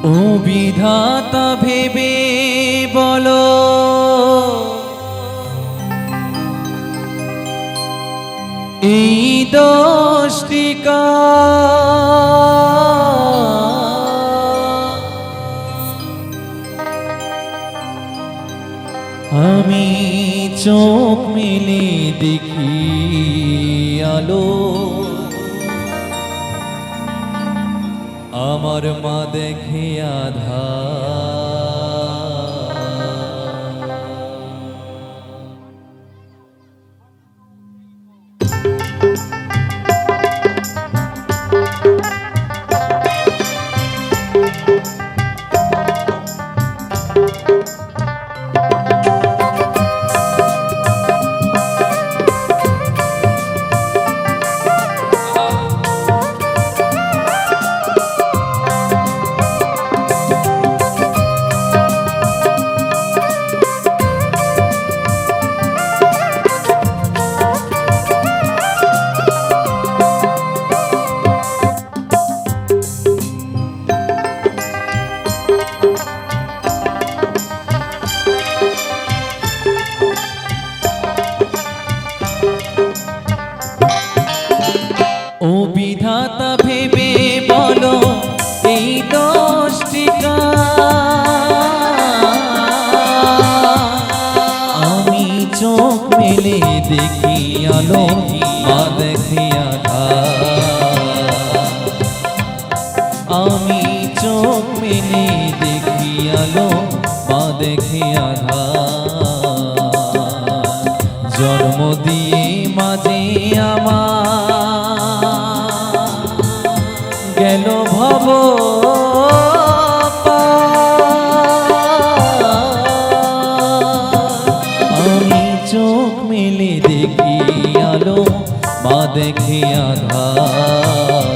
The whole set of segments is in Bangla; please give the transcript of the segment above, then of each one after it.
ও বিধাতা ভেবে বলো, এই দোষটি কার? আমি চোখ মেলে দেখি আলো, আমার মা দেখে আধার। ও বিধাতা ভেবে বলো, এই দোষটি কার? আমি চোখ মেলে দেখি আলো, মা দেখে আধার। আমি চোখ মেলে দেখি আলো, মা দেখে আধার। জন্ম দিয়ে মাঝে আমার গেল ভব পার। আমি চোখ মেলে দেখি আলো, মা দেখে আধার।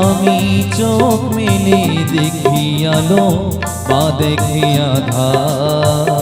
আমি চোখ মেলে দেখি আলো, মা দেখে আধার।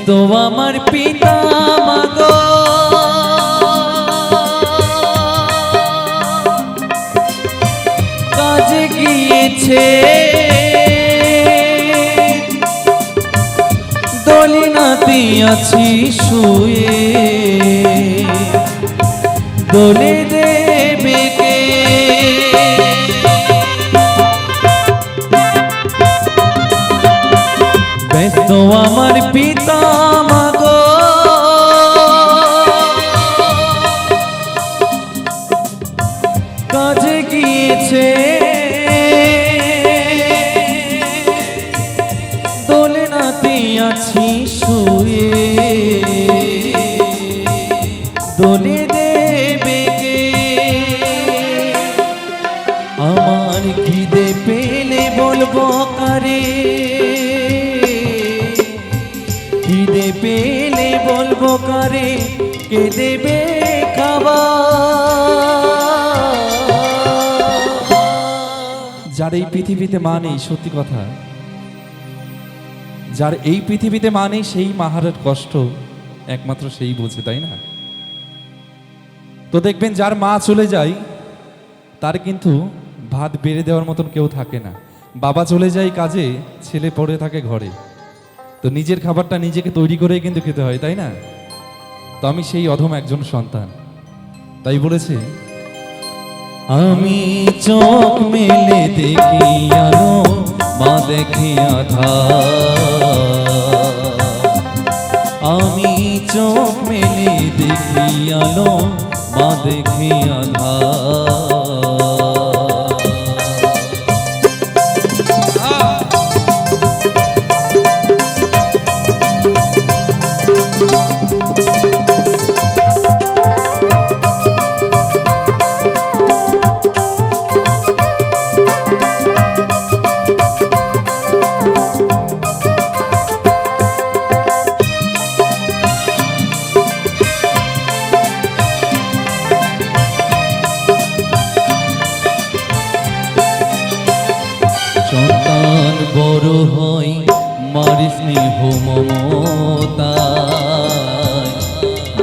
তো আমার পিতা মাগো কাজে গিয়েছে, দোলিনাতে আছি শুয়ে, দোলে দেবে কে? ব্যস্ত আমার পিতা মাগো কাজে গিয়েছে, দোলনাতে আছি শুয়ে, দোলে দেবে কে? আমার খিদে পেলে বলবো কারে, খিদে পেলে বলবো কারে, কে দেবে খাবার? যার এই পৃথিবীতে মা নেই, সত্যি কথা, যার এই পৃথিবীতে মা নেই সেই মাহারের কষ্ট একমাত্র সেই বোঝে, তাই না? তো দেখবেন যার মা চলে যায় তার কিন্তু ভাত বেড়ে দেওয়ার মতন কেউ থাকে না। বাবা চলে যায় কাজে, ছেলে পড়ে থাকে ঘরে, তো নিজের খাবারটা নিজেকে তৈরি করেই কিন্তু খেতে হয়, তাই না? তো আমি সেই অধম একজন সন্তান, তাই বলেছে আমি চোখ মেলে দেখি আলো, মা দেখে আধার। আমি চোখ মেলে দেখি আলো, মা দেখে আধার।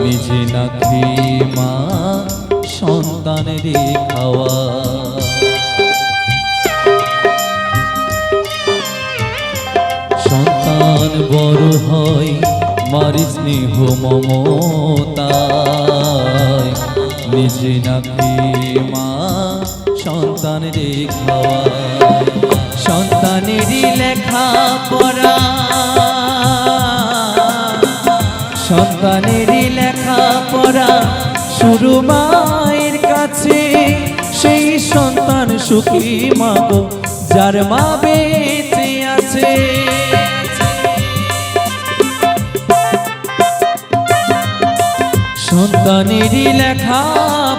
নিজে না খেয়ে মা সন্তানের খাওয়া। সন্তান বড় হয় মার স্নেহ মমতায়, নিজে না খেয়ে মা সন্তানের খাওয়া। সন্তানেরই লেখা পড়া, সন্তানেরই লেখা পড়া শুরু মায়ের কাছে। সেই সন্তান সুখী মা গো, যার মা বেঁচে আছে। সন্তানেরই লেখা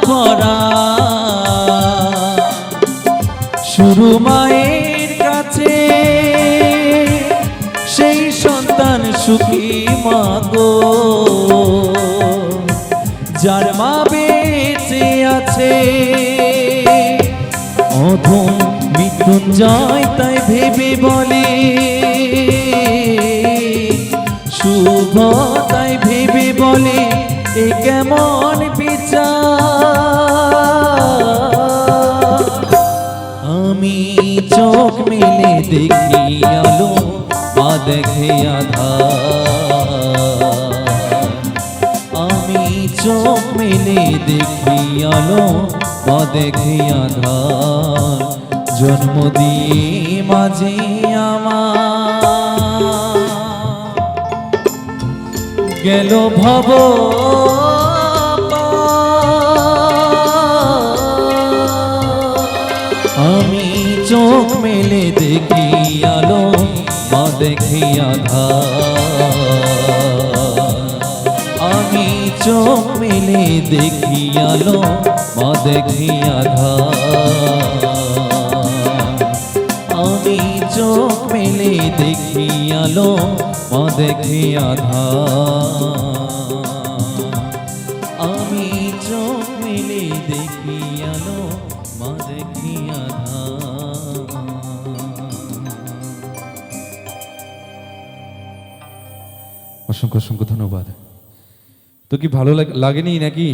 পড়া শুরু মায়ের কাছে। সেই সন্তান সুখী মা গো, যার মা বেঁচে আছে। অধম মৃত্যুঞ্জয় তাই ভেবে বলে, শুভ তাই ভেবে বলে, এ কেমন বিচার। আমি চোখ মেলে দেখি আলো, মা দেখে আধার। আমি চোখ মেলে দেখি আলো, মা দেখে আধার। জন্ম দিয়ে মাঝে আমার গেল ভব আমি চোখ মেলে দেখি আলো, মা দেখি আধার। আমি চোখ মেলে দেখি আলো, মা দেখি আধার। আমি চোখ মেলে দেখি আলো, মা দেখি আধার। আমি চোখ মেলে দেখি আলো, মা দেখি আধার। অসংখ্য অসংখ্য ধন্যবাদ। তো কি ভালো লাগেনি নাকি?